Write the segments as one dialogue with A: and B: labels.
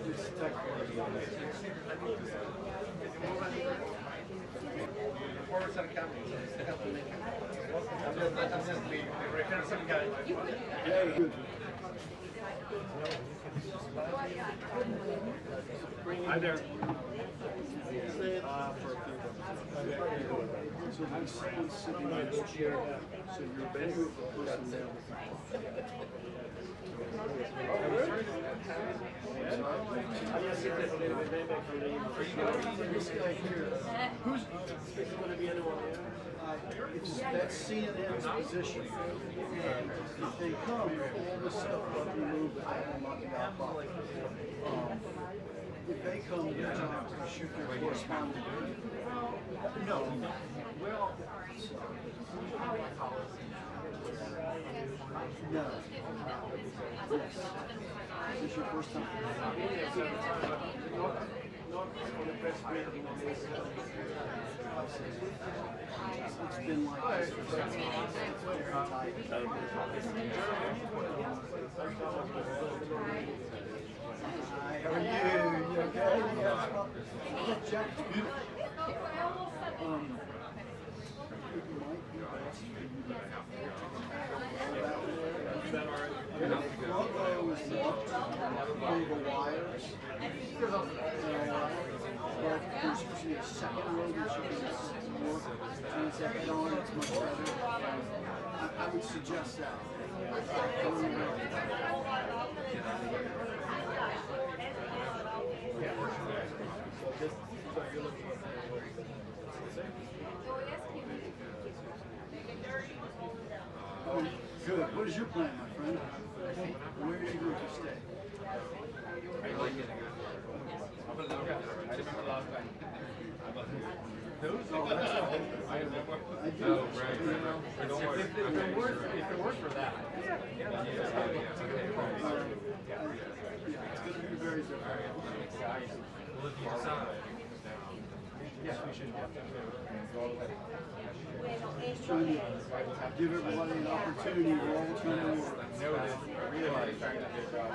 A: It's technically forward side camera. I'm just leaving. Some guy. Yeah, good. Hi there. For a few so my son's sitting on this chair, so you're better with the person there. This guy here, who's going to be anyone? That's CNN's position. If they come, all this stuff will be removed and I'm not going to if they come, their job is to shoot their correspondent. No. Well, no. Yes. Is this your first time? It's been like this for 7 months. Hi, how are you? You okay? Yeah. Jack's beautiful. The logo is marked on the wires. But there's usually a second row that you can work turns that head on. It's much better. I would suggest that. Oh, good. What is your plan, my friend? Where are you going to stay?
B: I like it. I remember last time.
A: Oh, that's all. I do.
B: Oh, right. If it works for that.
A: It's going to be very different.
B: Well, if you decide. Yes, we should
A: Just trying to give everybody an opportunity. We're all trying to work.
B: Noted. Realize trying to do a job.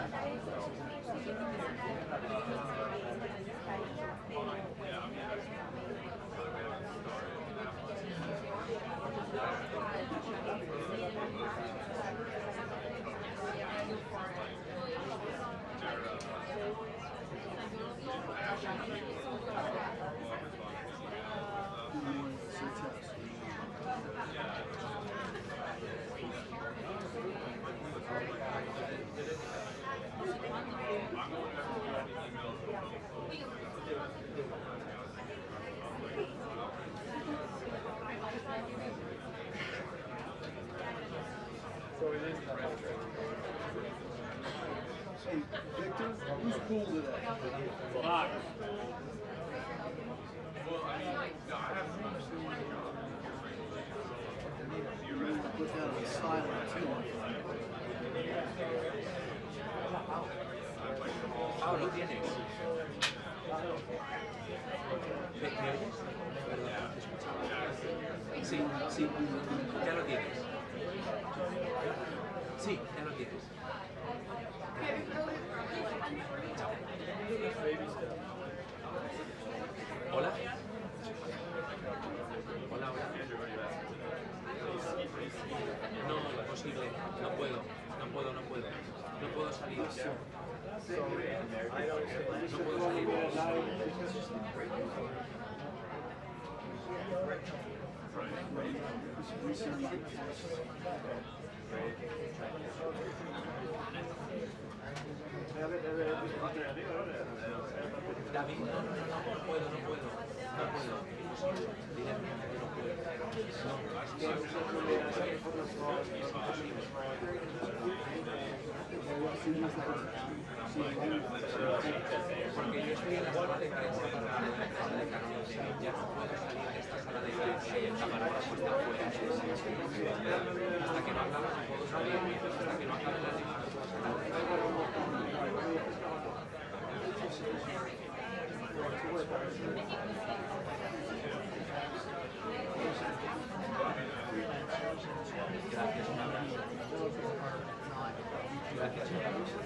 A: Hey, Victor, who's cool today?
B: Fuck.
A: Put that on silent too.
B: Ah, lo tienes. ¿Me oyes? Perdón, te escuchaba. Sí, sí, ya lo tienes. Sí, ya lo tienes. Chao. Hola. Hola, hola. No, imposible. No puedo. No puedo salir. No puedo salir. David, no puedo. Imposible. Directamente no puedo. Porque yo estoy en la sala de prensa para la sala de Carlos. Ya no puedo salir de esta sala de prensa y el camarógrafo está fuera. Hasta que no acabe no puedo salir. Hasta que no acabe la lista no puedo salir. Gracias, un abrazo. Gracias, un abrazo.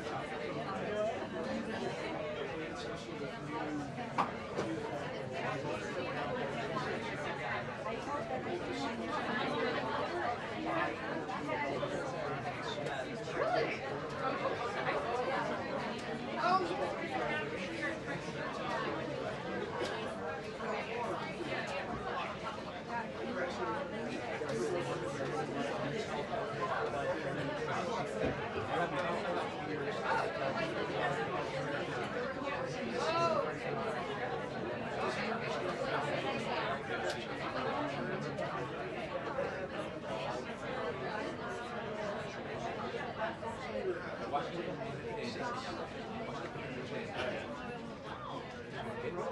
A: You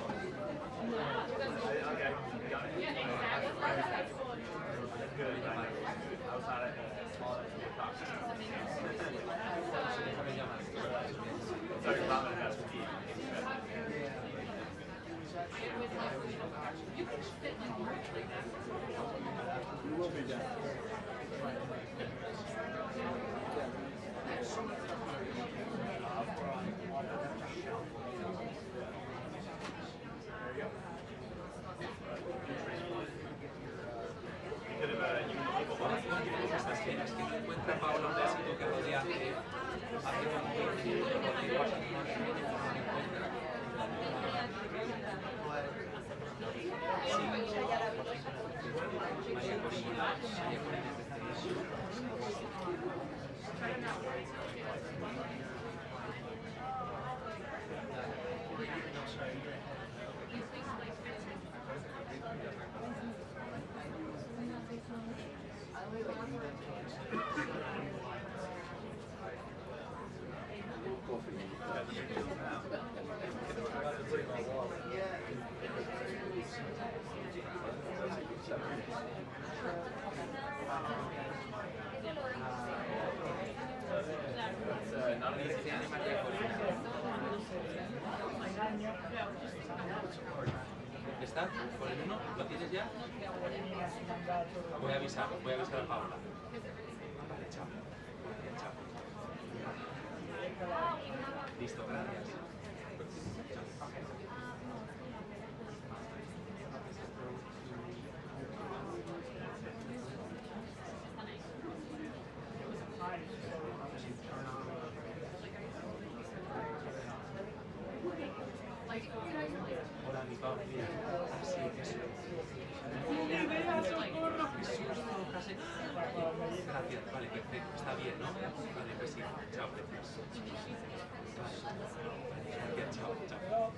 A: will be done.
B: Es que no encuentra Paola un besito que rodea hace como 20 minutos, no encuentra. María Corina, ¿Está? ¿Con el 1? ¿Lo tienes ya? Voy a avisar a Paula. Vale, chao. Chao. Listo, gracias. Hola, mi Pau. Mira, así eso. ¡Socorro! ¡Qué susto! Casi. Gracias, vale, perfecto. Está bien, ¿no? Vale, pues sí. Chao, gracias. Vale, gracias, chao, chao.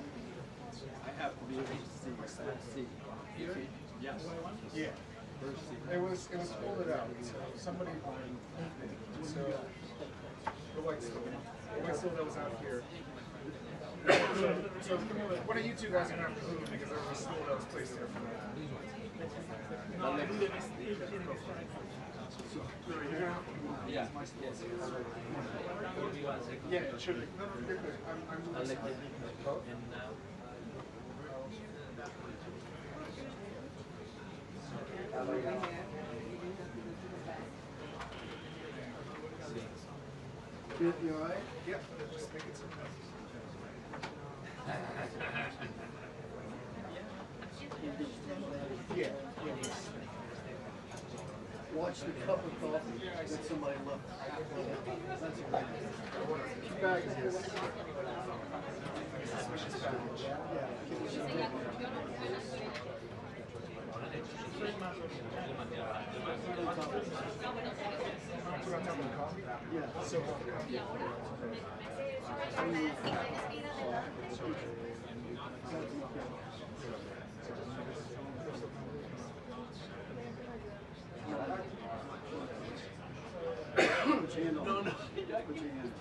A: I have to be able to see. Yes.
C: Yeah. It was folded out. So somebody so the white stool that was out here. So one of you two guys are gonna have to move because there was a stool that was placed there for that.
B: Yeah.
C: Yeah, it should be. No, you're good. I'm moving.
A: You all right?
C: Yeah, just make it simple. Yeah.
A: Watch the cup of coffee that somebody left. That's a great idea. Keep back here. Yeah.
C: So,
A: Put your hand on. No. Put your hand.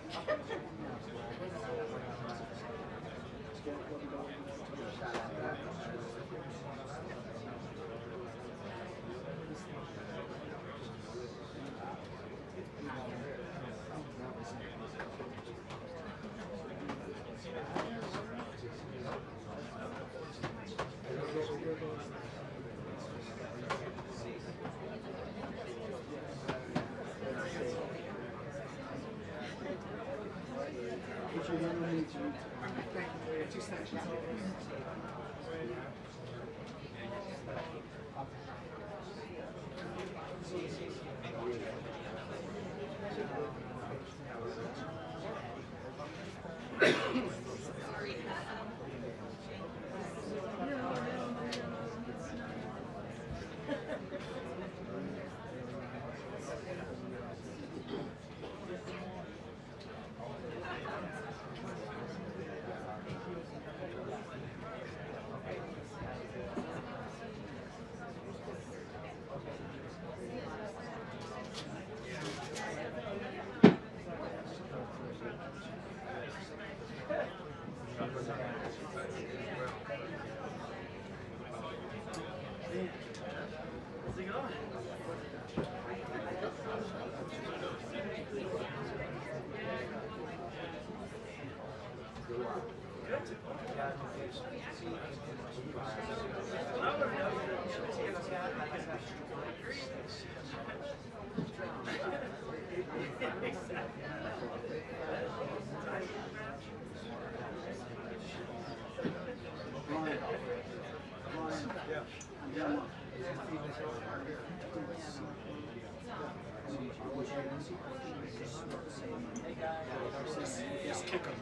C: Just kick him.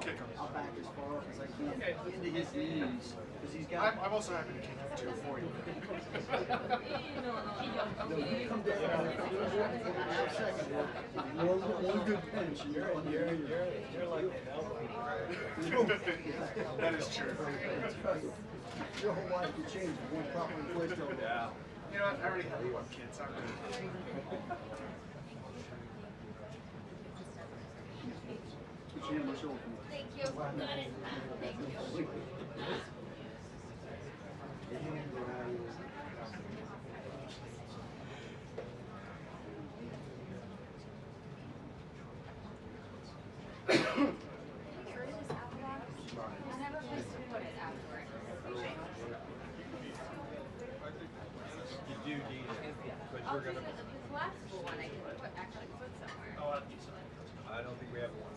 C: Kick him.
A: I'll back as far up as I can into his knees because he's got.
C: I'm also happy to kick him too for you.
A: Come down for a second. One good pinch and you're on the
D: You're like
C: That is true.
A: Your whole life could change with one properly placed over.
C: Yeah. You know what? I already have one kid, so I'm good.
A: Put your hand on my shoulder.
E: Thank you. Got it. Thank you.
D: you do need it, but
E: I'll
D: we're
E: do
D: gonna.
E: the collapsible one. I can actually put somewhere.
D: I don't think we have one.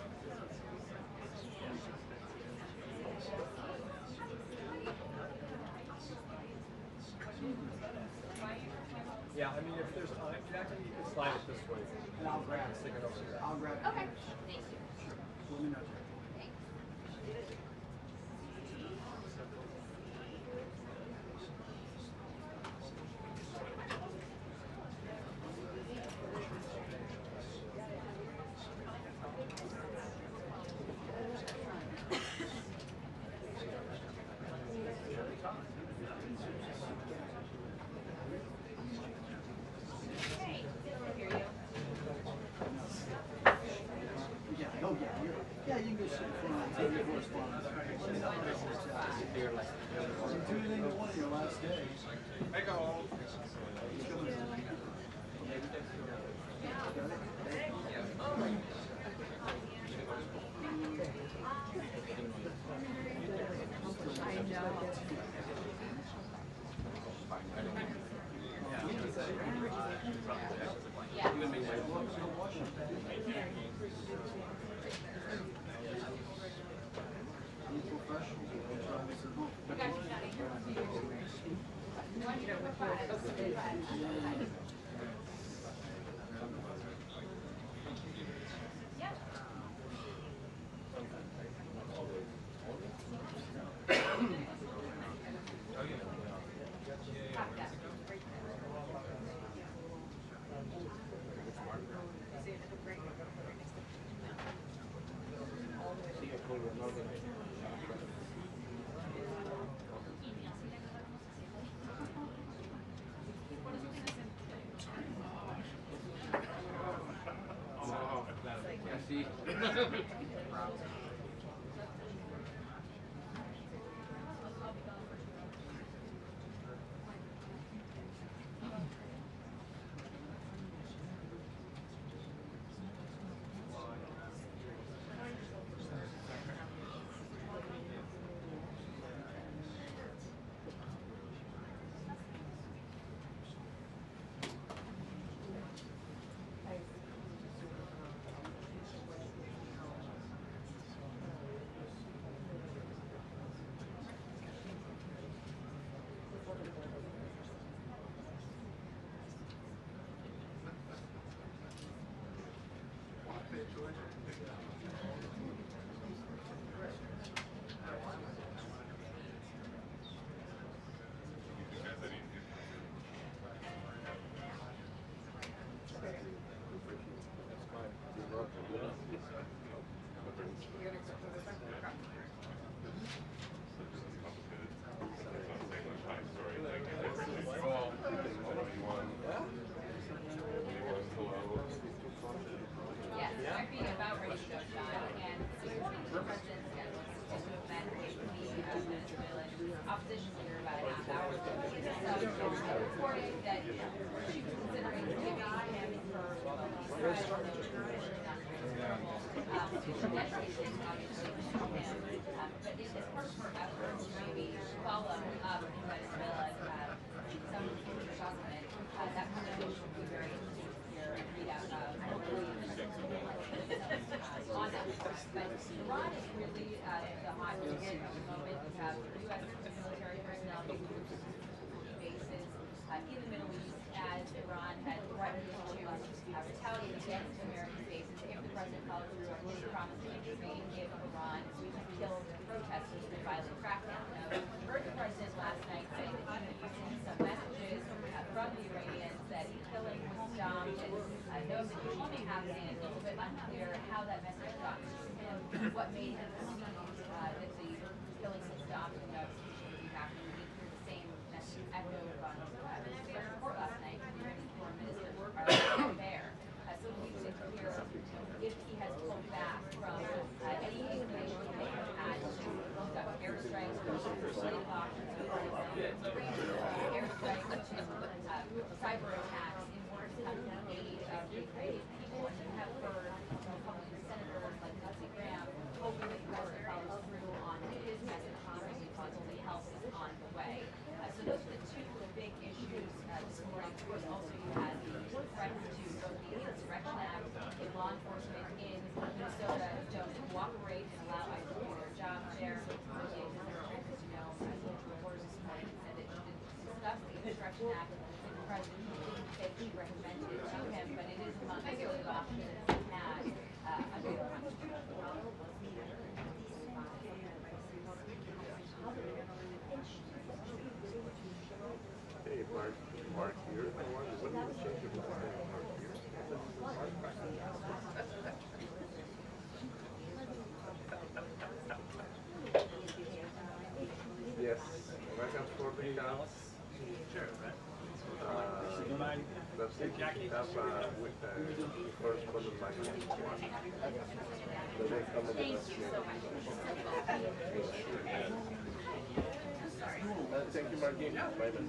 D: Yeah, I mean, if there's time, Jackie, you can slide it this way.
A: And I'll grab it.
D: Stick it over there.
A: I'll grab it.
E: Okay. Thank you.
A: Let me know.
E: Thanks. Hey, I hear you.
A: Yeah, oh yeah, yeah, you can go sit in front and take your correspondence. Do anything you want on your last day.
C: I go.
E: Yes, I'd be about ready to go, Sean. And this morning, the president's scheduled to met with the Venezuelan opposition leader about a half hour ago. So I reported that she was considering giving him her trial obviously but in this part of her efforts to maybe follow up in Venezuela some future government, that conversation would be very interesting to hear and read out hopefully on that front. But Iran is really the hot ticket at the moment. You have U.S. military personnel being moved to bases in the Middle East as Iran had threatened to retaliate against American bases if the president followed through on his promise to intervene if Iran killed protesters in a violent crackdown. Now, we heard the president last night say that he had received some messages from the Iranians that killing was stopped and knows that bombing happening. It's a little bit unclear how that message got to him, what made him believe that the killing had stopped and that it was happening. We didn't hear the same message echoed on the press report last night from the Iranian foreign minister there. So we need to hear if he has pulled back from any inclination he may have had to conduct airstrikes or legislative options airstrikes to cyber attacks in order to come to the aid of the Ukrainian people. And you have heard Republican senators like Lindsey Graham hoping that the president follows through on his message to possibly help is on the way. So those are the two big issues this morning. Of course, also you had the threats to both the Insurrection Act and law enforcement in Minnesota don't cooperate and allow ICE to do their job there. As you know, reporters this morning said that he didn't discuss the Insurrection Act with the president. He didn't say he recommended it to him, but it is among the good options he had under the Constitution.
F: Hey, Mark here. I wonder, what did you change your Mark here? Yes, welcome for the house.
D: Sure, right?
F: That's it.
D: Jackie?
F: Have with the correspondent like one. So they come with us. Thank you, Martin. Bye, man.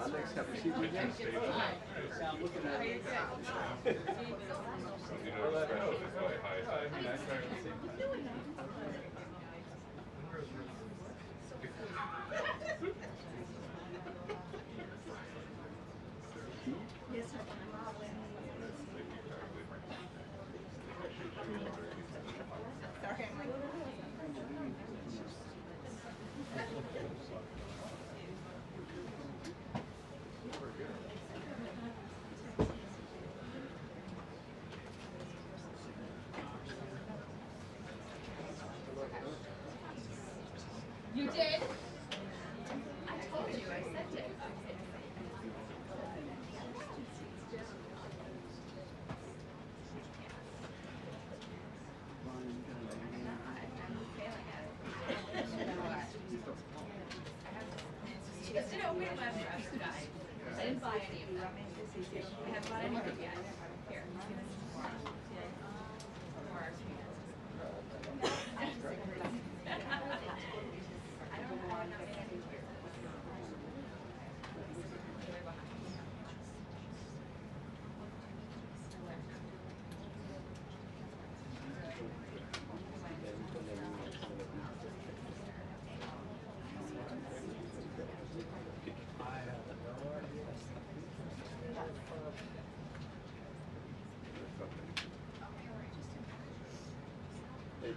F: Alex, have you seen me yet? I'm looking at it.
G: Yes, sir. Sorry, I'm like,
E: You did? I told you, I sent it. She just didn't open my browser guide. I didn't buy any of them. I haven't bought any of them yet. Here.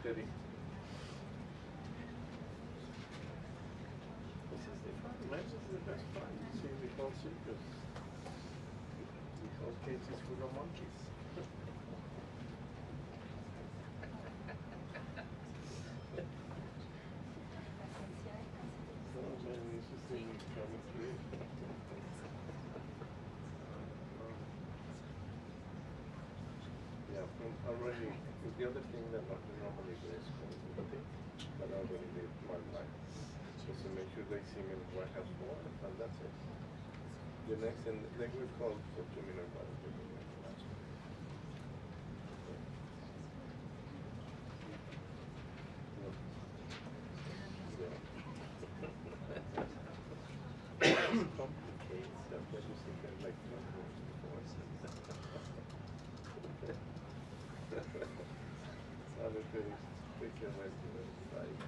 F: Teddy. This is the fun. Matches is the best fun. See the whole circus. The whole cage is full of monkeys. So many interesting coming through. Yeah, already, the other thing that not normally do is community, but I already did one line. Just to make sure they see me what I have for, and that's it. The next, and then we call for 2 minutes. Complicates stuff that you see kind of like other things, they can wait to the side.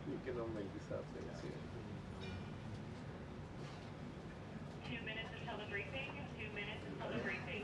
F: You cannot make this up, see.
H: 2 minutes until the briefing. 2 minutes until the briefing.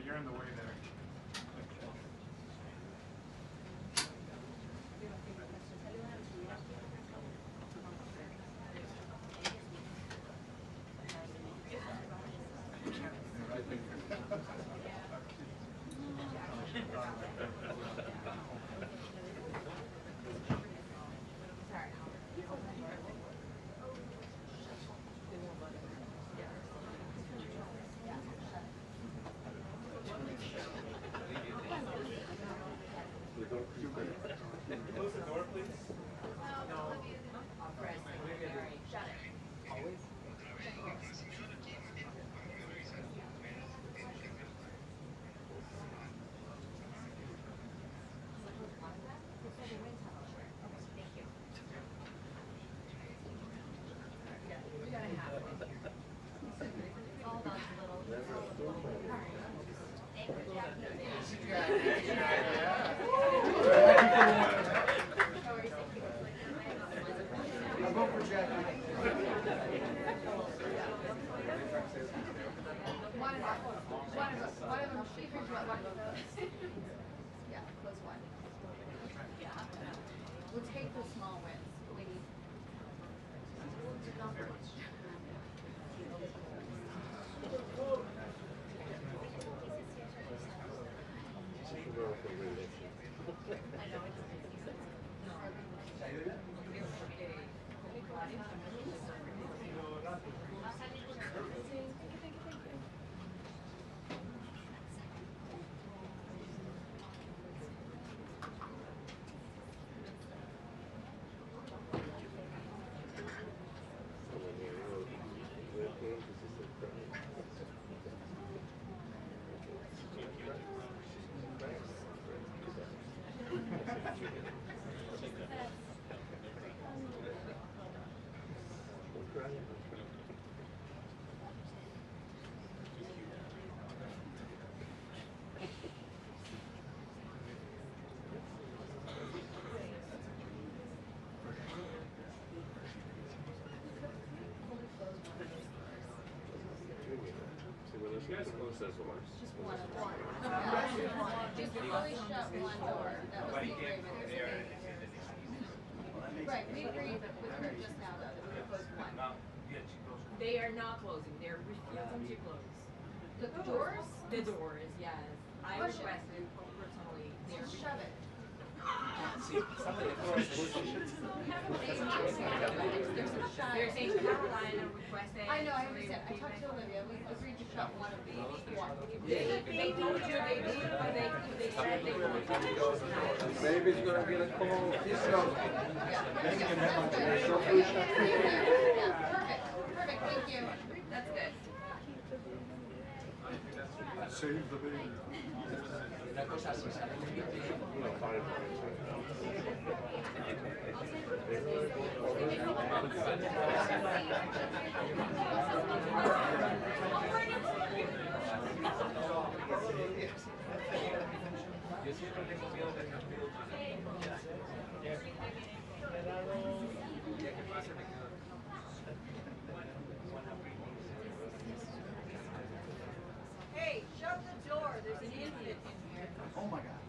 C: You're in the way there.
D: Close the door, please.
G: Yeah, close one. We'll take the small wins. We need. I know it's.
F: Thank you. Just close those doors.
G: Just one. Just fully shut one door. That was the agreement. Right, we agreed with her just now though, that we would close one.
E: They are not closing. They're refusing to close.
G: The doors?
E: The doors, yes. I
G: Push it.
E: requested personally. They're
G: Just shove it.
E: They're saying Carolina requested.
G: I know, I understand. I talked to Olivia. We agreed to shut one of the one.
E: They told you they did, but they said they would.
F: Baby's gonna get a call.
G: Perfect, thank you.
E: That's good.
C: Save the baby.
B: Una cosa, si sale un vídeo, yo siempre tengo miedo de que me que pase me quedo.
E: Hey, shut the door. There's an infant in here.
A: Oh my God.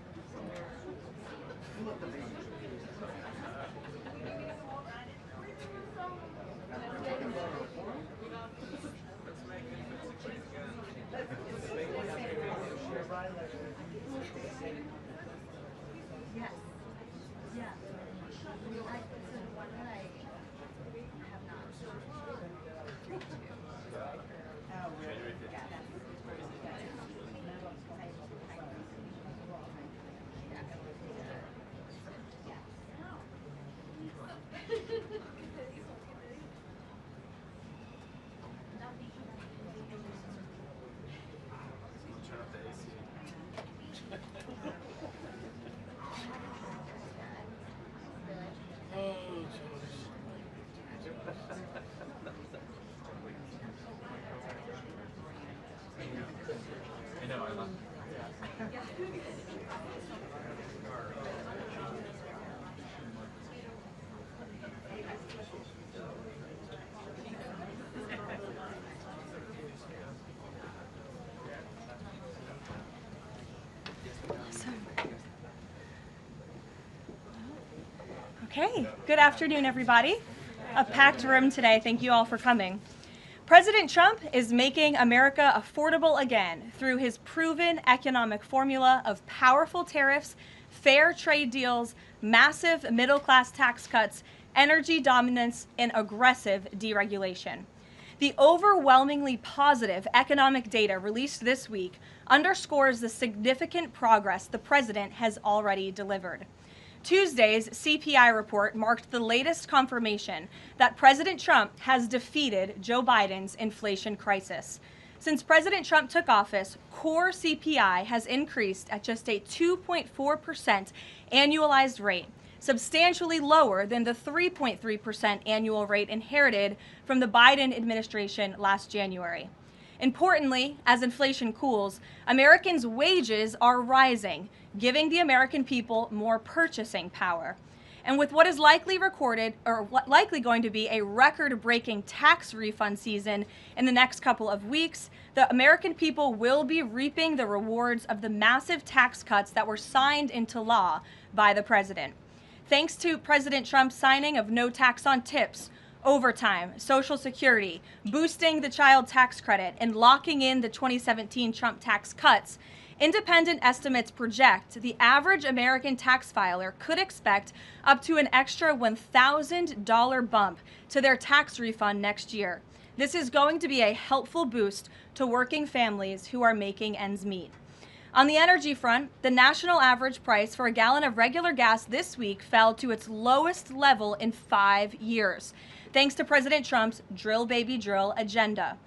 A: Who let the baby?
G: Yes. Yeah. One that I have
B: I know, I love
I: Okay, good afternoon, everybody. A packed room today. Thank you all for coming. President Trump is making America affordable again through his proven economic formula of powerful tariffs, fair trade deals, massive middle-class tax cuts, energy dominance, and aggressive deregulation. The overwhelmingly positive economic data released this week underscores the significant progress the president has already delivered. Tuesday's CPI report marked the latest confirmation that President Trump has defeated Joe Biden's inflation crisis. Since President Trump took office, core CPI has increased at just a 2.4% annualized rate, substantially lower than the 3.3% annual rate inherited from the Biden administration last January. Importantly, as inflation cools, Americans' wages are rising, giving the American people more purchasing power. And with what is likely going to be a record-breaking tax refund season in the next couple of weeks, the American people will be reaping the rewards of the massive tax cuts that were signed into law by the president. Thanks to President Trump's signing of no tax on tips, overtime, Social Security, boosting the child tax credit, and locking in the 2017 Trump tax cuts, independent estimates project the average American tax filer could expect up to an extra $1,000 bump to their tax refund next year. This is going to be a helpful boost to working families who are making ends meet. On the energy front, the national average price for a gallon of regular gas this week fell to its lowest level in 5 years, thanks to President Trump's drill baby drill agenda.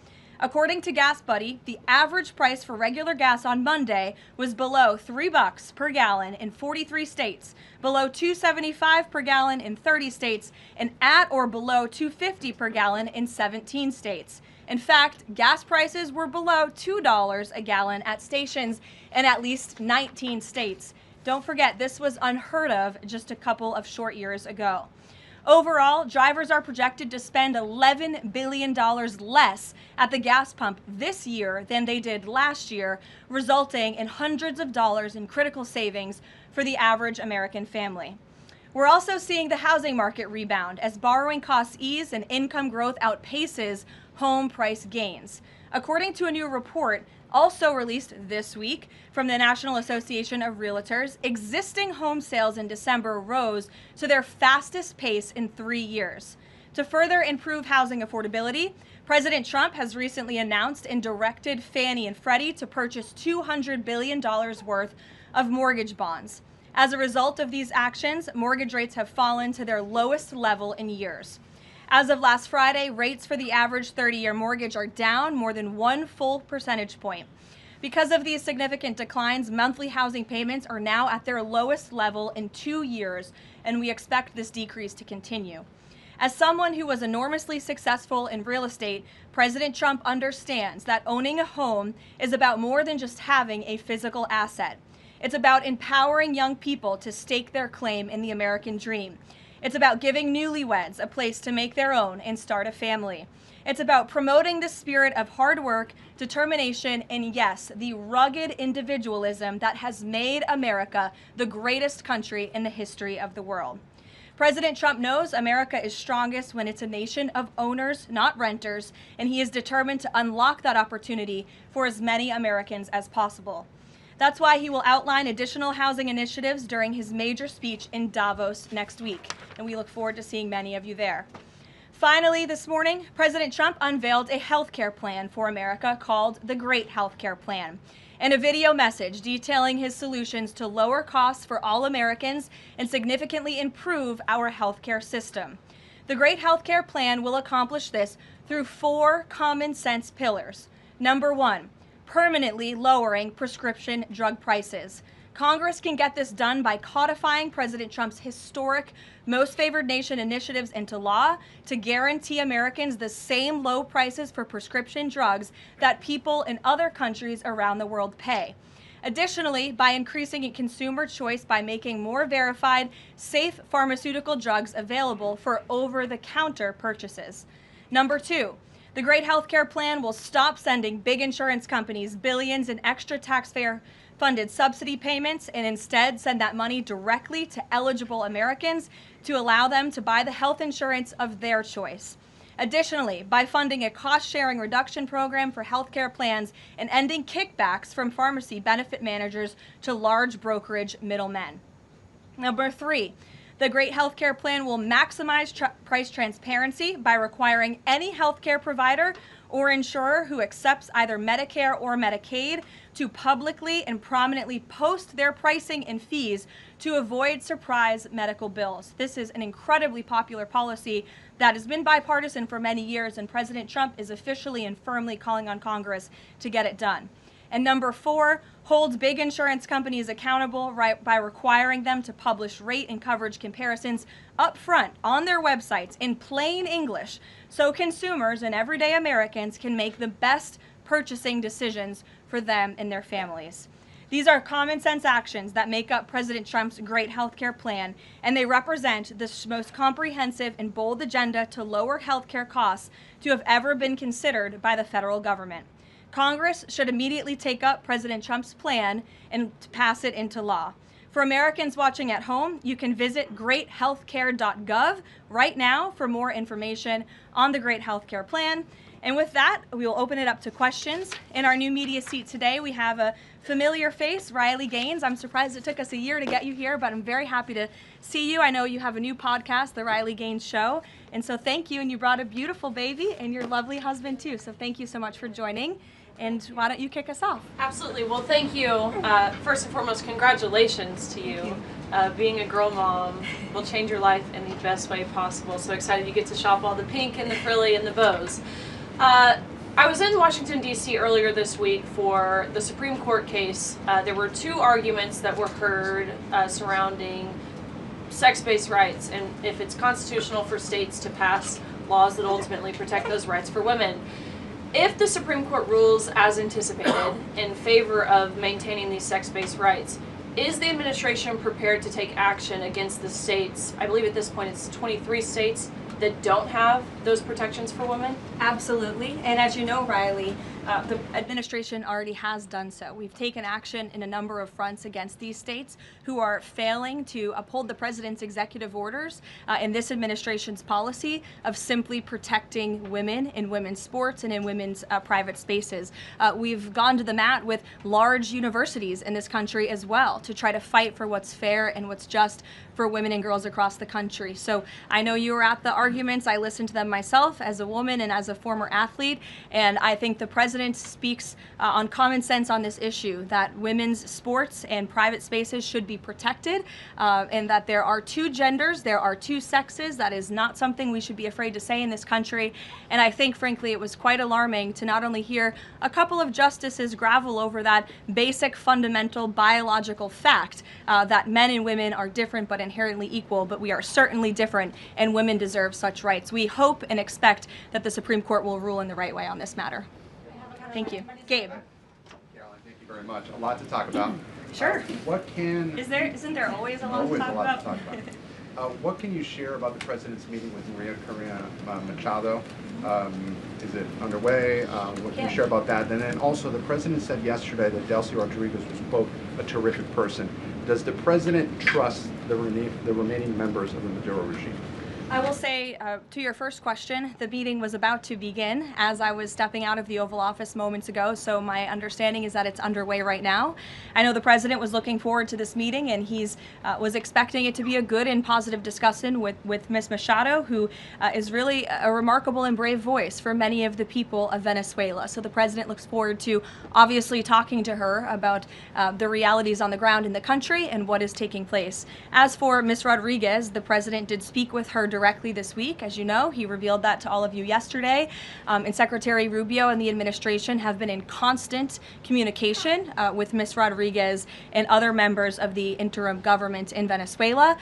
I: According to Gas Buddy, the average price for regular gas on Monday was below $3 per gallon in 43 states, below $2.75 per gallon in 30 states, and at or below $2.50 per gallon in 17 states. In fact, gas prices were below $2 a gallon at stations in at least 19 states. Don't forget, this was unheard of just a couple of short years ago. Overall, drivers are projected to spend $11 billion less at the gas pump this year than they did last year, resulting in hundreds of dollars in critical savings for the average American family. We're also seeing the housing market rebound as borrowing costs ease and income growth outpaces home price gains. According to a new report also released this week from the National Association of Realtors, existing home sales in December rose to their fastest pace in 3 years. To further improve housing affordability, President Trump has recently announced and directed Fannie and Freddie to purchase $200 billion worth of mortgage bonds. As a result of these actions, mortgage rates have fallen to their lowest level in years. As of last Friday, rates for the average 30-year mortgage are down more than 1 full percentage point. Because of these significant declines, monthly housing payments are now at their lowest level in 2 years, and we expect this decrease to continue. As someone who was enormously successful in real estate, President Trump understands that owning a home is about more than just having a physical asset. It's about empowering young people to stake their claim in the American dream. It's about giving newlyweds a place to make their own and start a family. It's about promoting the spirit of hard work, determination, and yes, the rugged individualism that has made America the greatest country in the history of the world. President Trump knows America is strongest when it's a nation of owners, not renters, and he is determined to unlock that opportunity for as many Americans as possible. That's why he will outline additional housing initiatives during his major speech in Davos next week, and we look forward to seeing many of you there. Finally, this morning, President Trump unveiled a healthcare plan for America called the Great Healthcare Plan, and a video message detailing his solutions to lower costs for all Americans and significantly improve our healthcare system. The Great Healthcare Plan will accomplish this through 4 common sense pillars. Number 1, permanently lowering prescription drug prices. Congress can get this done by codifying President Trump's historic Most Favored Nation initiatives into law to guarantee Americans the same low prices for prescription drugs that people in other countries around the world pay. Additionally, by increasing consumer choice by making more verified, safe pharmaceutical drugs available for over-the-counter purchases. Number 2, the Great Healthcare Plan will stop sending big insurance companies billions in extra taxpayer-funded subsidy payments and instead send that money directly to eligible Americans to allow them to buy the health insurance of their choice. Additionally, by funding a cost-sharing reduction program for healthcare plans and ending kickbacks from pharmacy benefit managers to large brokerage middlemen. Number 3, the Great Healthcare Plan will maximize price transparency by requiring any healthcare provider or insurer who accepts either Medicare or Medicaid to publicly and prominently post their pricing and fees to avoid surprise medical bills. This is an incredibly popular policy that has been bipartisan for many years, and President Trump is officially and firmly calling on Congress to get it done. And number 4, holds big insurance companies accountable by requiring them to publish rate and coverage comparisons up front on their websites in plain English so consumers and everyday Americans can make the best purchasing decisions for them and their families. These are common sense actions that make up President Trump's Great Healthcare Plan, and they represent the most comprehensive and bold agenda to lower healthcare costs to have ever been considered by the federal government. Congress should immediately take up President Trump's plan and pass it into law. For Americans watching at home, you can visit greathealthcare.gov right now for more information on the Great Healthcare Plan. And with that, we will open it up to questions. In our new media seat today, we have a familiar face, Riley Gaines. I'm surprised it took us a year to get you here, but I'm very happy to see you. I know you have a new podcast, The Riley Gaines Show. And so thank you. And you brought a beautiful baby and your lovely husband, too. So thank you so much for joining. And why don't you kick us off?
J: Absolutely. Well, thank you. First and foremost, congratulations to you. Being a girl mom will change your life in the best way possible. So excited you get to shop all the pink and the frilly and the bows. I was in Washington, D.C. earlier this week for the Supreme Court case. There were 2 arguments that were heard surrounding sex-based rights and if it's constitutional for states to pass laws that ultimately protect those rights for women. If the Supreme Court rules as anticipated in favor of maintaining these sex-based rights, Is the administration prepared to take action against the states? I believe at this point it's 23 states that don't have those protections for women?
I: Absolutely. And as you know, Riley, the administration already has done so. We've taken action in a number of fronts against these states who are failing to uphold the president's executive orders in this administration's policy of simply protecting women in women's sports and in women's private spaces. We've gone to the mat with large universities in this country as well to try to fight for what's fair and what's just for women and girls across the country. So I know you were at the arguments. I listened to them myself as a woman and as a former athlete, and I think the president speaks on common sense on this issue, that women's sports and private spaces should be protected, and that there are two genders, there are two sexes. That is not something we should be afraid to say in this country. And I think, frankly, it was quite alarming to not only hear a couple of justices gravel over that basic fundamental biological fact that men and women are different but inherently equal, but we are certainly different and women deserve such rights. We hope and expect that the Supreme Court will rule in the right way on this matter. Thank you. Gabe.
K: Carolyn, thank you very much. A lot to talk about.
I: Sure.
K: Isn't
I: there always a lot to talk about?
K: What can you share about the president's meeting with Maria Corina Machado? Is it underway? What can you share about that? And then also, the president said yesterday that Delcy Rodriguez was, quote, a terrific person. Does the president trust the remaining members of the Maduro regime?
I: I will say, to your first question, the meeting was about to begin as I was stepping out of the Oval Office moments ago, so my understanding is that it's underway right now. I know the president was looking forward to this meeting, and he's was expecting it to be a good and positive discussion with Ms. Machado, who is really a remarkable and brave voice for many of the people of Venezuela. So the president looks forward to obviously talking to her about the realities on the ground in the country and what is taking place. As for Ms. Rodriguez, the president did speak with her directly this week. As you know, he revealed that to all of you yesterday. And Secretary Rubio and the administration have been in constant communication with Ms. Rodriguez and other members of the interim government in Venezuela.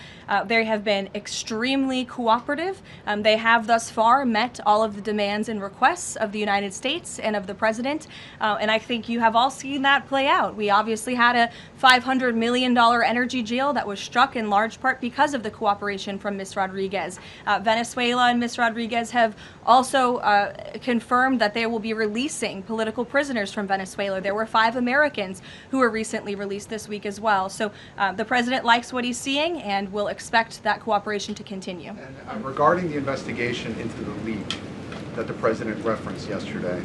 I: They have been extremely cooperative. They have thus far met all of the demands and requests of the United States and of the president. And I think you have all seen that play out. We obviously had a $500 million energy deal that was struck in large part because of the cooperation from Ms. Rodriguez. Venezuela and Ms. Rodriguez have also confirmed that they will be releasing political prisoners from Venezuela. There were 5 Americans who were recently released this week as well. So the president likes what he's seeing and will expect that cooperation to continue.
K: And regarding the investigation into the leak that the president referenced yesterday,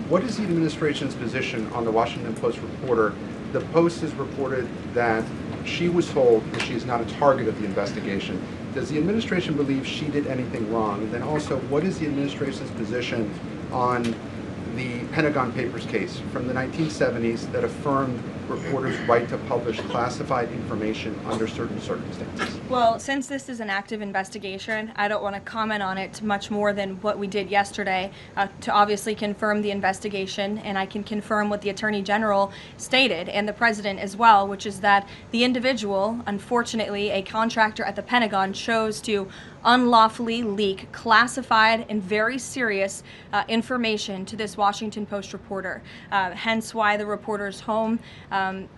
K: what is the administration's position on the Washington Post reporter? The Post has reported that she was told that she is not a target of the investigation. Does the administration believe she did anything wrong? And then also, what is the administration's position on the Pentagon Papers case from the 1970s that affirmed reporters' right to publish classified information under certain circumstances?
I: Well, since this is an active investigation, I don't want to comment on it much more than what we did yesterday to obviously confirm the investigation, and I can confirm what the Attorney General stated and the President as well, which is that the individual, unfortunately a contractor at the Pentagon, chose to unlawfully leak classified and very serious information to this Washington Post reporter. Hence why the reporter's home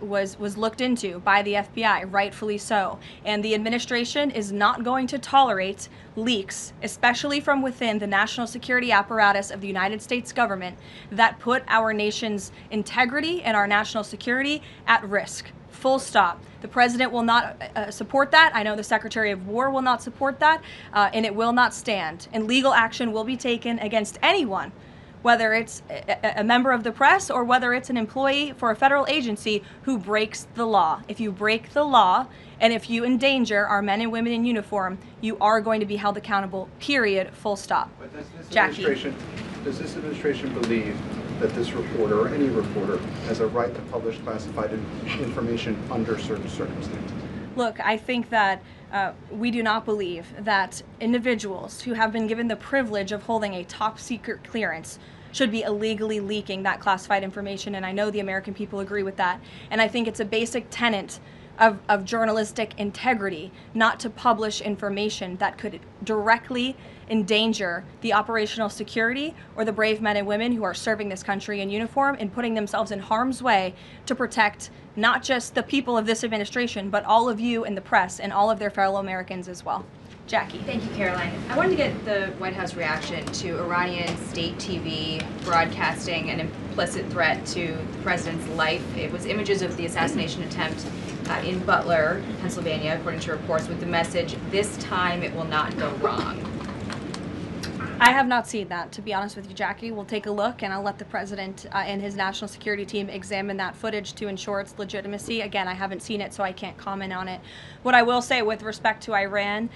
I: was looked into by the FBI, rightfully so. And the administration is not going to tolerate leaks, especially from within the national security apparatus of the United States government, that put our nation's integrity and our national security at risk. Full stop. The president will not support that. I know the Secretary of War will not support that, and it will not stand. And legal action will be taken against anyone, whether it's a member of the press or whether it's an employee for a federal agency who breaks the law. If you break the law and if you endanger our men and women in uniform, you are going to be held accountable, period, full stop.
K: But
I: Jackie.
K: Does this administration believe that this reporter or any reporter has a right to publish classified information under certain circumstances?
I: Look, I think that we do not believe that individuals who have been given the privilege of holding a top secret clearance should be illegally leaking that classified information, and I know the American people agree with that. And I think it's a basic tenet of journalistic integrity not to publish information that could directly endanger the operational security or the brave men and women who are serving this country in uniform and putting themselves in harm's way to protect not just the people of this administration, but all of you in the press and all of their fellow Americans as well. Jackie.
L: Thank you, Caroline. I wanted to get the White House reaction to Iranian state TV broadcasting an implicit threat to the president's life. It was images of the assassination attempt in Butler, Pennsylvania, according to reports, with the message, "This time it will not go wrong."
I: I have not seen that, to be honest with you, Jackie. We'll take a look, and I'll let the president and his national security team examine that footage to ensure its legitimacy. Again, I haven't seen it, so I can't comment on it. What I will say with respect to Iran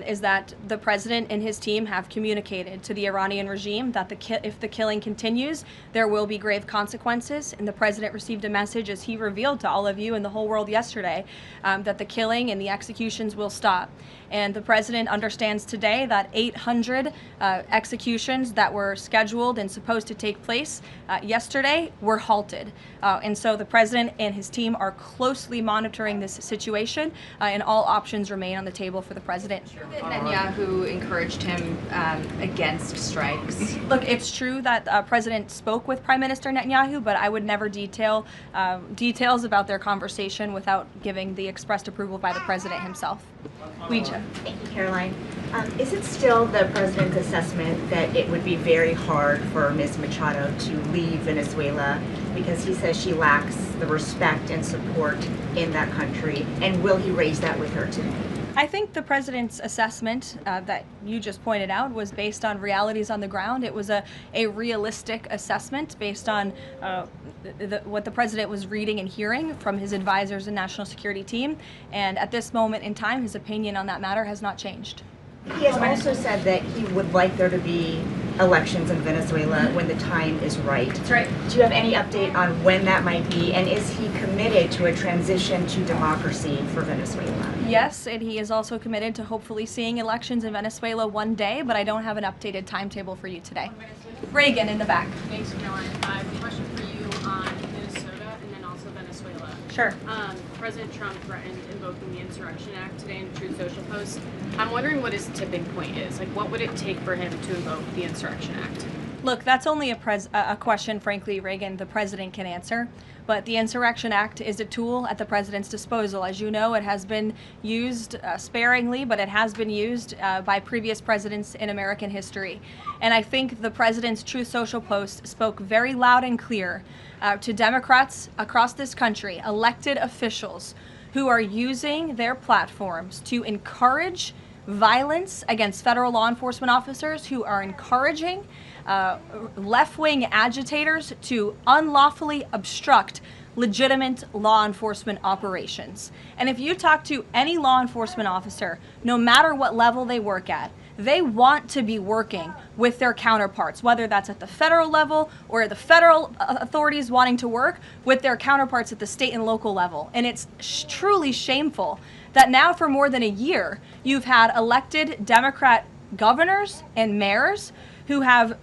I: is that the president and his team have communicated to the Iranian regime that if the killing continues, there will be grave consequences. And the president received a message, as he revealed to all of you and the whole world yesterday, that the killing and the executions will stop. And the president understands today that 800 executions that were scheduled and supposed to take place yesterday were halted. And so the president and his team are closely monitoring this situation, and all options remain on the table for the president.
L: Netanyahu encouraged him against strikes.
I: Look, it's true that President spoke with Prime Minister Netanyahu, but I would never detail details about their conversation without giving the expressed approval by the president himself. Ouija.
M: Thank you, Caroline. Is it still the president's assessment that it would be very hard for Ms. Machado to leave Venezuela because he says she lacks the respect and support in that country? And will he raise that with her today?
I: I think the president's assessment that you just pointed out was based on realities on the ground. It was a realistic assessment based on what the president was reading and hearing from his advisors and national security team. And at this moment in time, his opinion on that matter has not changed.
M: He has also said that he would like there to be elections in Venezuela when the time is right.
I: That's right.
M: Do you have any update on when that might be, and is he committed to a transition to democracy for Venezuela?
I: Yes, and he is also committed to hopefully seeing elections in Venezuela one day, but I don't have an updated timetable for you today. Reagan in the back.
N: Thanks, Caroline. I have a question for you on Minnesota and then also Venezuela.
I: Sure.
N: President Trump threatened invoking the Insurrection Act today in a Truth Social post. I'm wondering what his tipping point is. Like, what would it take for him to invoke the Insurrection Act?
I: Look, that's only a question, frankly, Reagan, the president can answer. But the Insurrection Act is a tool at the president's disposal. As you know, it has been used sparingly, but it has been used by previous presidents in American history. And I think the president's Truth Social post spoke very loud and clear to Democrats across this country, elected officials who are using their platforms to encourage violence against federal law enforcement officers, who are encouraging left-wing agitators to unlawfully obstruct legitimate law enforcement operations. And if you talk to any law enforcement officer, no matter what level they work at, they want to be working with their counterparts, whether that's at the federal level or the federal authorities wanting to work with their counterparts at the state and local level. And it's truly shameful that now for more than a year, you've had elected Democrat governors and mayors who have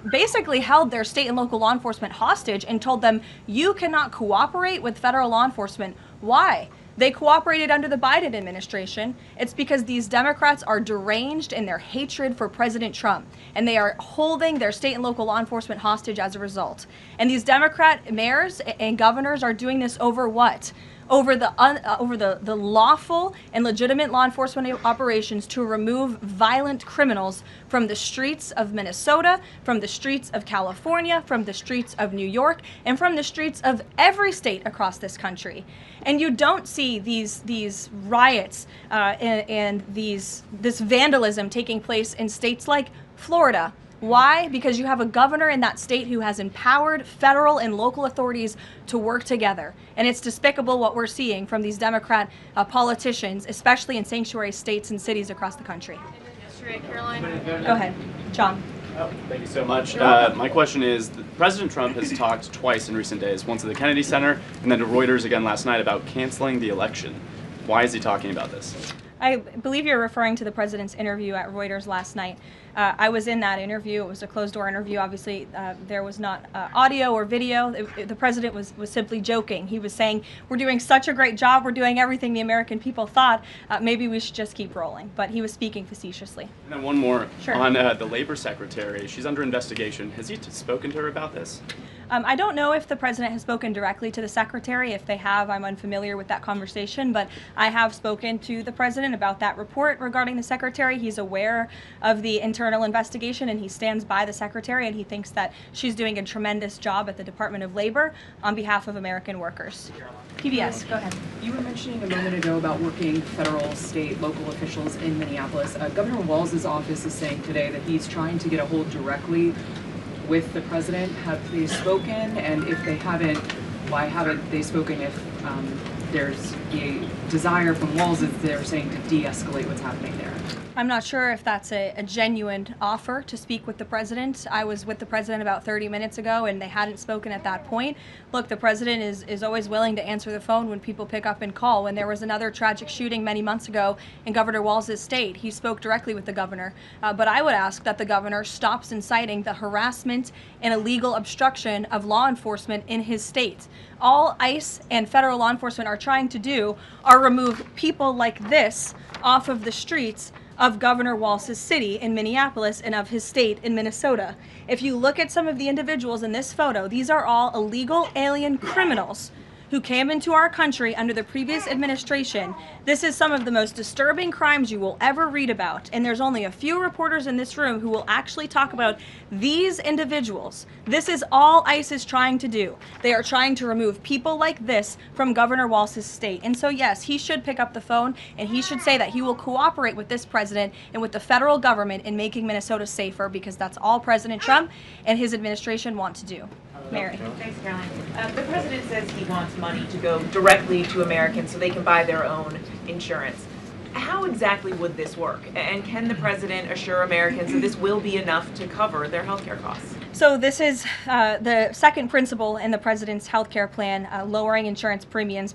I: basically held their state and local law enforcement hostage and told them, you cannot cooperate with federal law enforcement. Why? They cooperated under the Biden administration. It's because these Democrats are deranged in their hatred for President Trump, and they are holding their state and local law enforcement hostage as a result. And these Democrat mayors and governors are doing this over what? Over the lawful and legitimate law enforcement operations to remove violent criminals from the streets of Minnesota, from the streets of California, from the streets of New York, and from the streets of every state across this country. And you don't see these riots and this vandalism taking place in states like Florida. Why? Because you have a governor in that state who has empowered federal and local authorities to work together. And it's despicable what we're seeing from these Democrat politicians, especially in sanctuary states and cities across the country.
N: Yesterday, Caroline.
I: Go ahead, John.
O: Oh, thank you so much. My question is, President Trump has talked twice in recent days, once at the Kennedy Center and then to Reuters again last night about canceling the election. Why is he talking about this?
I: I believe you're referring to the president's interview at Reuters last night. I was in that interview. It was a closed-door interview. Obviously, there was not audio or video. The president was simply joking. He was saying, we're doing such a great job. We're doing everything the American people thought. Maybe we should just keep rolling. But he was speaking facetiously.
O: And then one more.
I: Sure.
O: On the labor secretary. She's under investigation. Has he spoken to her about this?
I: I don't know if the president has spoken directly to the secretary. If they have, I'm unfamiliar with that conversation, but I have spoken to the president about that report regarding the secretary. He's aware of the internal investigation and he stands by the secretary, and he thinks that she's doing a tremendous job at the Department of Labor on behalf of American workers. PBS, go ahead.
P: You were mentioning a moment ago about working federal, state, local officials in Minneapolis. Governor Walz's office is saying today that he's trying to get a hold directly with the president. Have they spoken? And if they haven't, why haven't they spoken if there's a desire from Walz, as they're saying, to de-escalate what's happening there?
I: I'm not sure if that's a genuine offer to speak with the president. I was with the president about 30 minutes ago and they hadn't spoken at that point. Look, the president is always willing to answer the phone when people pick up and call. When there was another tragic shooting many months ago in Governor Walz's state, he spoke directly with the governor. But I would ask that the governor stops inciting the harassment and illegal obstruction of law enforcement in his state. All ICE and federal law enforcement are trying to do are remove people like this off of the streets of Governor Walz's city in Minneapolis and of his state in Minnesota. If you look at some of the individuals in this photo, these are all illegal alien criminals who came into our country under the previous administration. This is some of the most disturbing crimes you will ever read about, and there's only a few reporters in this room who will actually talk about these individuals. This is all ICE is trying to do. They are trying to remove people like this from Governor Walz's state. And so yes, he should pick up the phone and he should say that he will cooperate with this president and with the federal government in making Minnesota safer, because that's all President Trump and his administration want to do. Mary.
M: Thanks, Caroline. The president says he wants money to go directly to Americans so they can buy their own insurance. How exactly would this work? And can the president assure Americans that this will be enough to cover their health care costs?
I: So this is the second principle in the president's health care plan, lowering insurance premiums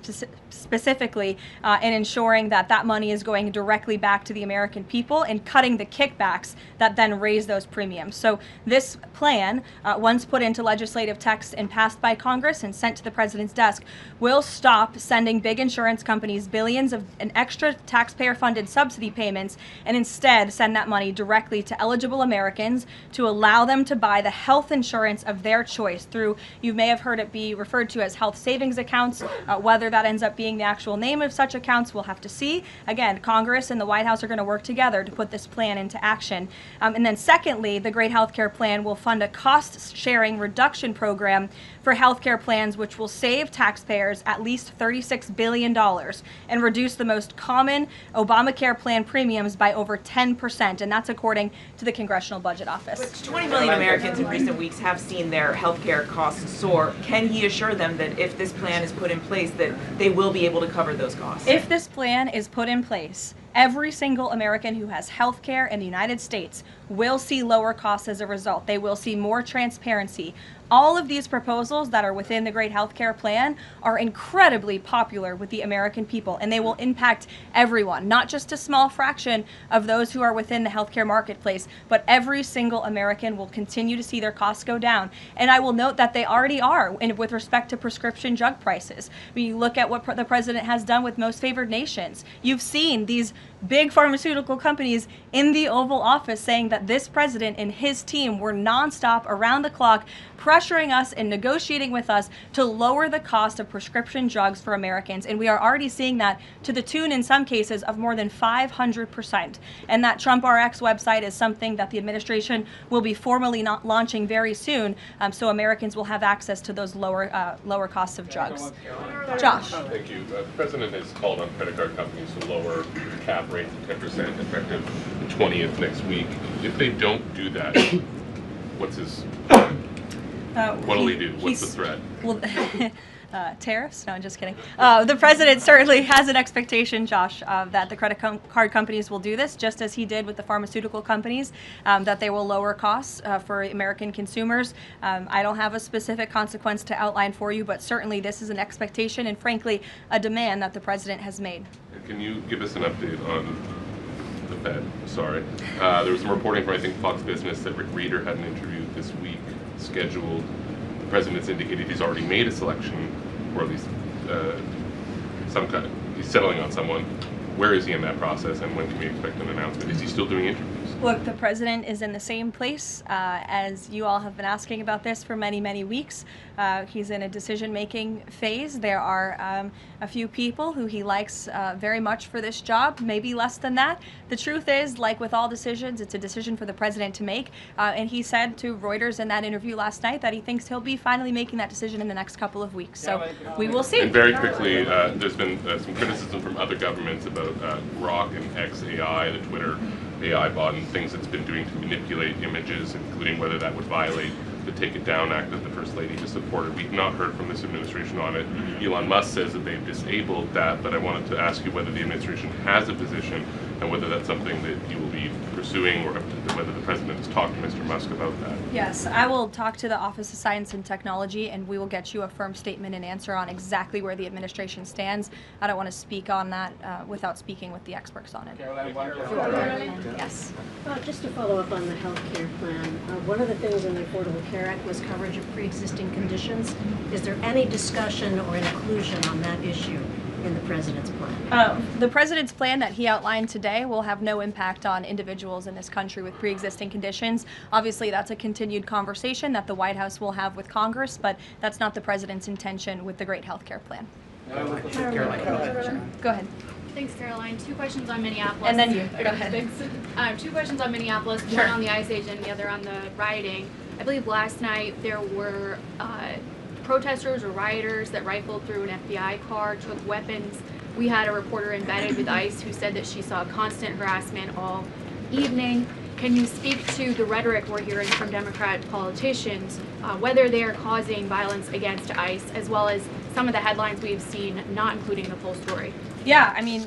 I: specifically and ensuring that that money is going directly back to the American people and cutting the kickbacks that then raise those premiums. So this plan, once put into legislative text and passed by Congress and sent to the president's desk, will stop sending big insurance companies billions of an extra taxpayer-funded subsidy payments and instead send that money directly to eligible Americans to allow them to buy the health insurance of their choice through, you may have heard it be referred to as health savings accounts. Whether that ends up being the actual name of such accounts, we'll have to see. Again, Congress and the White House are going to work together to put this plan into action. And then secondly, the Great Healthcare Plan will fund a cost-sharing reduction program for healthcare plans, which will save taxpayers at least $36 billion and reduce the most common Obamacare plan premiums by over 10%, and that's according to the Congressional Budget Office.
M: But 20 million Americans in recent weeks have seen their health care costs soar. Can he assure them that if this plan is put in place, that they will be able to cover those costs?
I: If this plan is put in place, every single American who has health care in the United States will see lower costs as a result. They will see more transparency. All of these proposals that are within the Great Healthcare Plan are incredibly popular with the American people, and they will impact everyone, not just a small fraction of those who are within the healthcare marketplace, but every single American will continue to see their costs go down. And I will note that they already are with respect to prescription drug prices. When you look at what the president has done with most favored nations, you've seen these big pharmaceutical companies in the Oval Office saying that this president and his team were nonstop, around the clock, pressuring us and negotiating with us to lower the cost of prescription drugs for Americans. And we are already seeing that to the tune, in some cases, of more than 500%. And that Trump RX website is something that the administration will be formally launching very soon, so Americans will have access to those lower costs of drugs. Josh.
Q: Thank you. The president has called on credit card companies to lower the cap rate to 10% effective the 20th next week. If they don't do that, what's his... What'll he do? What's the threat?
I: Well, tariffs? No, I'm just kidding. The president certainly has an expectation, Josh, that the credit card companies will do this, just as he did with the pharmaceutical companies, that they will lower costs for American consumers. I don't have a specific consequence to outline for you, but certainly this is an expectation and, frankly, a demand that the president has made.
Q: Can you give us an update on the Fed? Sorry. There was some reporting from, I think, Fox Business that Rick Reeder had an interview this week scheduled. The president's indicated he's already made a selection, or at least some kind of, he's settling on someone. Where is he in that process, and when can we expect an announcement? Is he still doing interviews?
I: Look, the president is in the same place as you all have been asking about this for many, many weeks. He's in a decision-making phase. There are a few people who he likes very much for this job, maybe less than that. The truth is, like with all decisions, it's a decision for the president to make. And he said to Reuters in that interview last night that he thinks he'll be finally making that decision in the next couple of weeks. So we will see.
Q: And very quickly, there's been some criticism from other governments about Grok and XAI, the Twitter AI bot, and things it's been doing to manipulate images, including whether that would violate the Take It Down Act that the First Lady has supported. We've not heard from this administration on it. Elon Musk says that they've disabled that, but I wanted to ask you whether the administration has a position and whether that's something that you will be pursuing, or whether the president has talked to Mr. Musk about that.
I: Yes, I will talk to the Office of Science and Technology, and we will get you a firm statement and answer on exactly where the administration stands. I don't want to speak on that without speaking with the experts on it. Yes.
R: Just to follow up on the health care plan, one of the things in the Affordable Care Act was coverage of pre-existing conditions. Is there any discussion or inclusion on that issue in the president's plan?
I: The president's plan that he outlined today will have no impact on individuals in this country with pre-existing conditions. Obviously, that's a continued conversation that the White House will have with Congress, but that's not the president's intention with the great health care plan.
R: Caroline.
I: Go ahead.
S: Thanks, Caroline. Two questions on Minneapolis.
I: And then you. Go ahead.
S: Thanks. Two questions on Minneapolis, one on the ICE agent, the other on the rioting. I believe last night there were protesters or rioters that rifled through an FBI car, took weapons. We had a reporter embedded with ICE who said that she saw constant harassment all evening. Can you speak to the rhetoric we're hearing from Democrat politicians, whether they are causing violence against ICE, as well as some of the headlines we've seen not including the full story?
I: Yeah, I mean,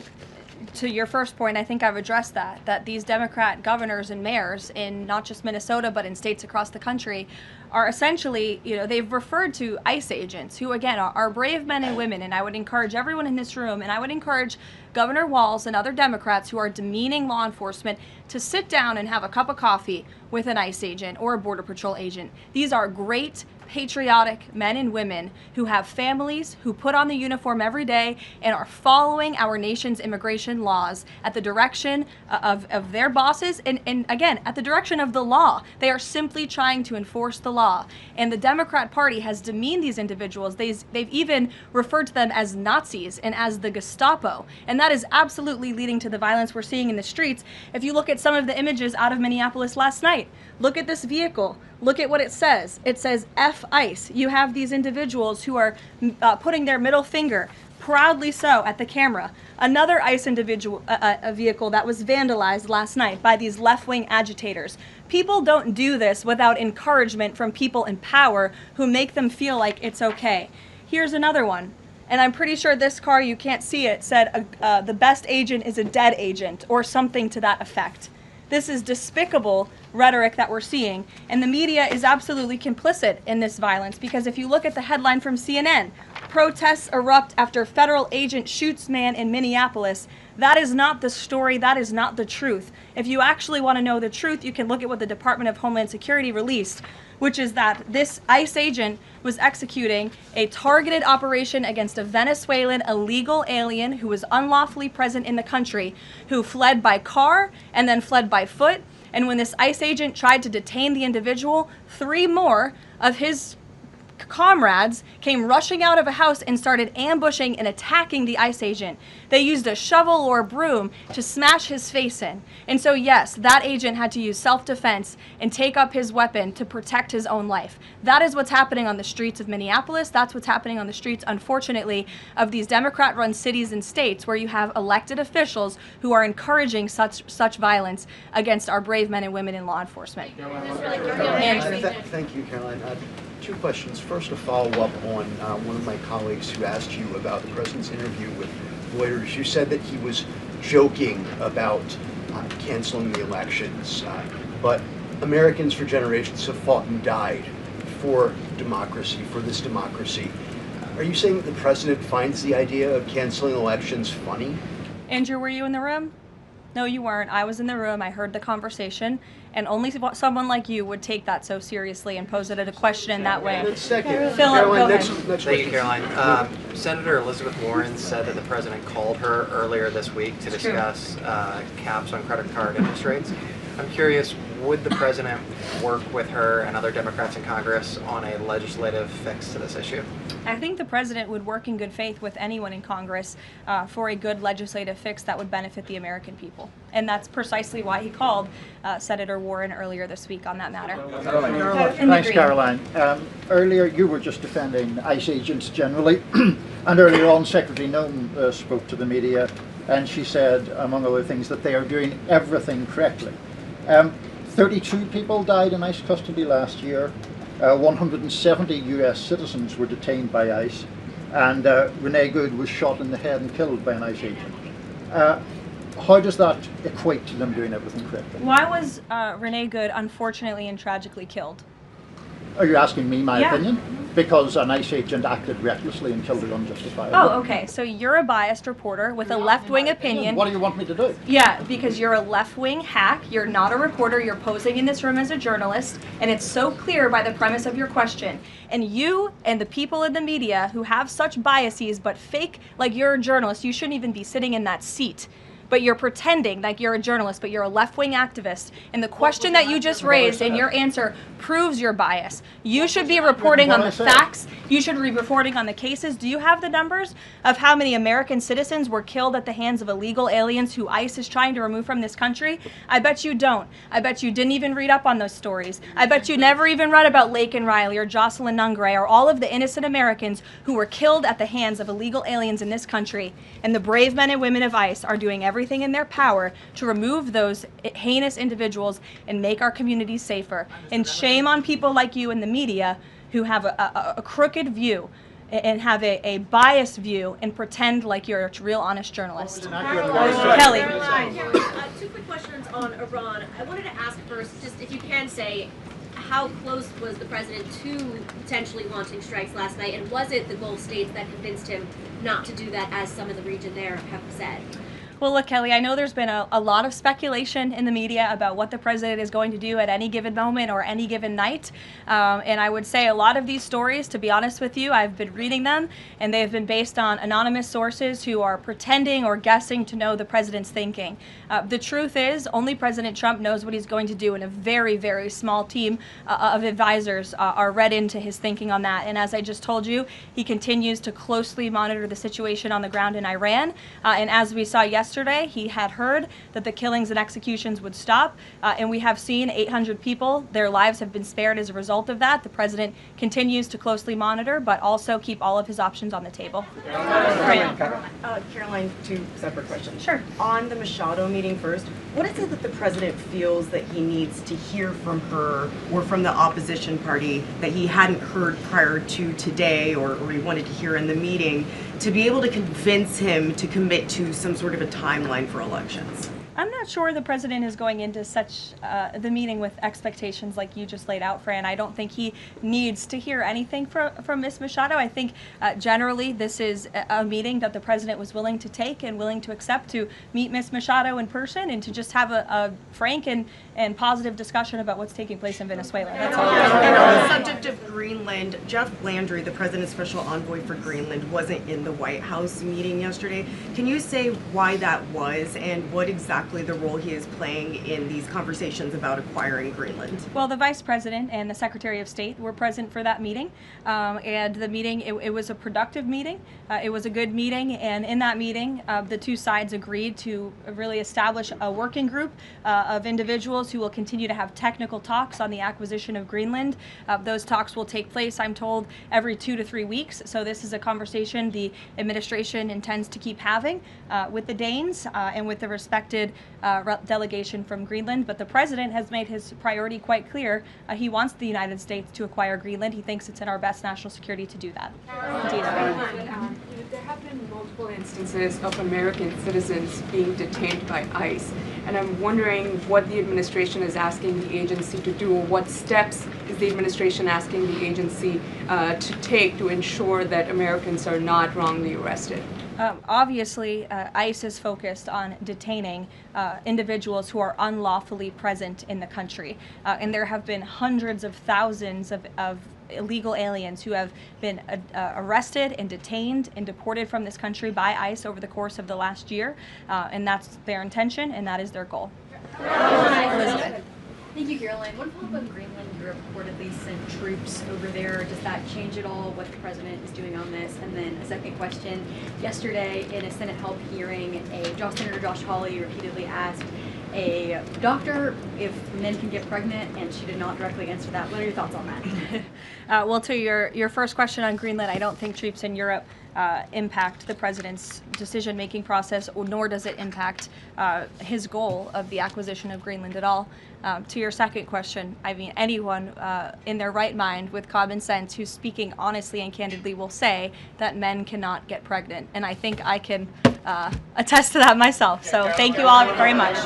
I: to your first point, I think I've addressed that these Democrat governors and mayors in not just Minnesota, but in states across the country are essentially, they've referred to ICE agents who, again, are brave men and women. And I would encourage everyone in this room, and I would encourage Governor Walz and other Democrats who are demeaning law enforcement to sit down and have a cup of coffee with an ICE agent or a Border Patrol agent. These are great, patriotic men and women who have families, who put on the uniform every day and are following our nation's immigration laws at the direction of their bosses and again, at the direction of the law. They are simply trying to enforce the law. And the Democrat Party has demeaned these individuals. They've even referred to them as Nazis and as the Gestapo. And that is absolutely leading to the violence we're seeing in the streets. If you look at some of the images out of Minneapolis last night, look at this vehicle. Look at what it says. It says F ICE. You have these individuals who are putting their middle finger, proudly so, at the camera. Another ICE individual, a vehicle that was vandalized last night by these left-wing agitators. People don't do this without encouragement from people in power who make them feel like it's okay. Here's another one. And I'm pretty sure this car, you can't see it, said the best agent is a dead agent or something to that effect. This is despicable rhetoric that we're seeing, and the media is absolutely complicit in this violence, because if you look at the headline from CNN, protests erupt after federal agent shoots man in Minneapolis, that is not the story, that is not the truth. If you actually want to know the truth, you can look at what the Department of Homeland Security released, which is that this ICE agent was executing a targeted operation against a Venezuelan illegal alien who was unlawfully present in the country, who fled by car and then fled by foot. And when this ICE agent tried to detain the individual, 3 more of his comrades came rushing out of a house and started ambushing and attacking the ICE agent. They used a shovel or a broom to smash his face in. And so yes, that agent had to use self-defense and take up his weapon to protect his own life. That is what's happening on the streets of Minneapolis. That's what's happening on the streets, unfortunately, of these Democrat-run cities and states where you have elected officials who are encouraging such violence against our brave men and women in law enforcement.
T: Thank you, Caroline.
K: Two questions. First, a follow-up on one of my colleagues who asked you about the president's interview with Reuters. You said that he was joking about canceling the elections, but Americans for generations have fought and died for democracy, for this democracy. Are you saying that the president finds the idea of canceling elections funny?
I: Andrew, were you in the room? No, you weren't. I was in the room. I heard the conversation, and only someone like you would take that so seriously and pose it as a question in that way.
K: Second,
I: Philip, go ahead.
T: Thank you, Caroline. Senator Elizabeth Warren said that the president called her earlier this week to discuss caps on credit card interest rates. I'm curious, would the president work with her and other Democrats in Congress on a legislative fix to this issue?
I: I think the president would work in good faith with anyone in Congress for a good legislative fix that would benefit the American people. And that's precisely why he called Senator Warren earlier this week on that matter.
U: Thanks, Caroline. Earlier, you were just defending ICE agents generally, and earlier on, Secretary Noem spoke to the media, and she said, among other things, that they are doing everything correctly. 32 people died in ICE custody last year. 170 US citizens were detained by ICE, and Renee Good was shot in the head and killed by an ICE agent. How does that equate to them doing everything correctly?
I: Why was Renee Good unfortunately and tragically killed?
U: Are you asking me my opinion? Because an ICE agent acted recklessly and killed her unjustifiably.
I: Oh, okay. So you're a biased reporter with a left-wing opinion.
U: What do you want me to do?
I: Yeah, because you're a left-wing hack. You're not a reporter. You're posing in this room as a journalist, and it's so clear by the premise of your question. And you and the people in the media who have such biases but fake like you're a journalist, you shouldn't even be sitting in that seat. But you're pretending like you're a journalist, but you're a left-wing activist. And the question that you just raised and your answer proves your bias. You should be reporting on the facts. You should be reporting on the cases. Do you have the numbers of how many American citizens were killed at the hands of illegal aliens who ICE is trying to remove from this country? I bet you don't. I bet you didn't even read up on those stories. I bet you never even read about Laken Riley or Jocelyn Nungray or all of the innocent Americans who were killed at the hands of illegal aliens in this country. And the brave men and women of ICE are doing everything in their power to remove those heinous individuals and make our communities safer. And shame on people like you in the media who have a crooked view and have a biased view and pretend like you're a real honest journalist. Kelly.
V: Two quick questions on Iran. I wanted to ask first, just if you can say, how close was the president to potentially launching strikes last night, and was it the Gulf states that convinced him not to do that, as some of the region there have said?
I: Well, look, Kelly, I know there's been a lot of speculation in the media about what the president is going to do at any given moment or any given night. And I would say a lot of these stories, to be honest with you, I've been reading them, and they've been based on anonymous sources who are pretending or guessing to know the president's thinking. The truth is, only President Trump knows what he's going to do, and a very, very small team of advisors are read into his thinking on that. And as I just told you, he continues to closely monitor the situation on the ground in Iran. And as we saw yesterday, he had heard that the killings and executions would stop, and we have seen 800 people, their lives have been spared as a result of that. The president continues to closely monitor, but also keep all of his options on the table.
W: Caroline, two separate questions.
I: Sure.
W: On the Machado meeting first, what is it that the president feels that he needs to hear from her or from the opposition party that he hadn't heard prior to today, or he wanted to hear in the meeting, to be able to convince him to commit to some sort of a timeline for elections?
I: I'm not sure the president is going into such the meeting with expectations like you just laid out, Fran. I don't think he needs to hear anything from Ms. Machado. I think generally this is a meeting that the president was willing to take and willing to accept, to meet Ms. Machado in person and to just have a frank and positive discussion about what's taking place in Venezuela. That's all.
W: And on the subject of Greenland, Jeff Landry, the president's special envoy for Greenland, wasn't in the White House meeting yesterday. Can you say why that was and what exactly the role he is playing in these conversations about acquiring Greenland?
I: Well, the Vice President and the Secretary of State were present for that meeting, and the meeting, it was a productive meeting. It was a good meeting, and in that meeting, the two sides agreed to really establish a working group of individuals who will continue to have technical talks on the acquisition of Greenland. Those talks will take place, I'm told, every 2 to 3 weeks, so this is a conversation the administration intends to keep having with the Danes and with the respected delegation from Greenland, but the president has made his priority quite clear. He wants the United States to acquire Greenland. He thinks it's in our best national security to do that.
D: There have been multiple instances of American citizens being detained by ICE, and I'm wondering what the administration is asking the agency to do, or what steps is the administration asking the agency to take to ensure that Americans are not wrongly arrested?
I: Obviously, ICE is focused on detaining individuals who are unlawfully present in the country. And there have been hundreds of thousands of illegal aliens who have been arrested and detained and deported from this country by ICE over the course of the last year. And that's their intention, and that is their goal.
L: Elizabeth. Thank you, Caroline. One follow-up on Greenland. Europe reportedly sent troops over there. Does that change at all what the president is doing on this? And then a second question. Yesterday, in a Senate help hearing, Senator Josh Hawley repeatedly asked a doctor if men can get pregnant, and she did not directly answer that. What are your thoughts on that?
I: Well, to your first question on Greenland, I don't think troops in Europe impact the president's decision-making process, nor does it impact his goal of the acquisition of Greenland at all. To your second question, I mean, anyone in their right mind with common sense who's speaking honestly and candidly will say that men cannot get pregnant, and I think I can attest to that myself. So thank you all very much.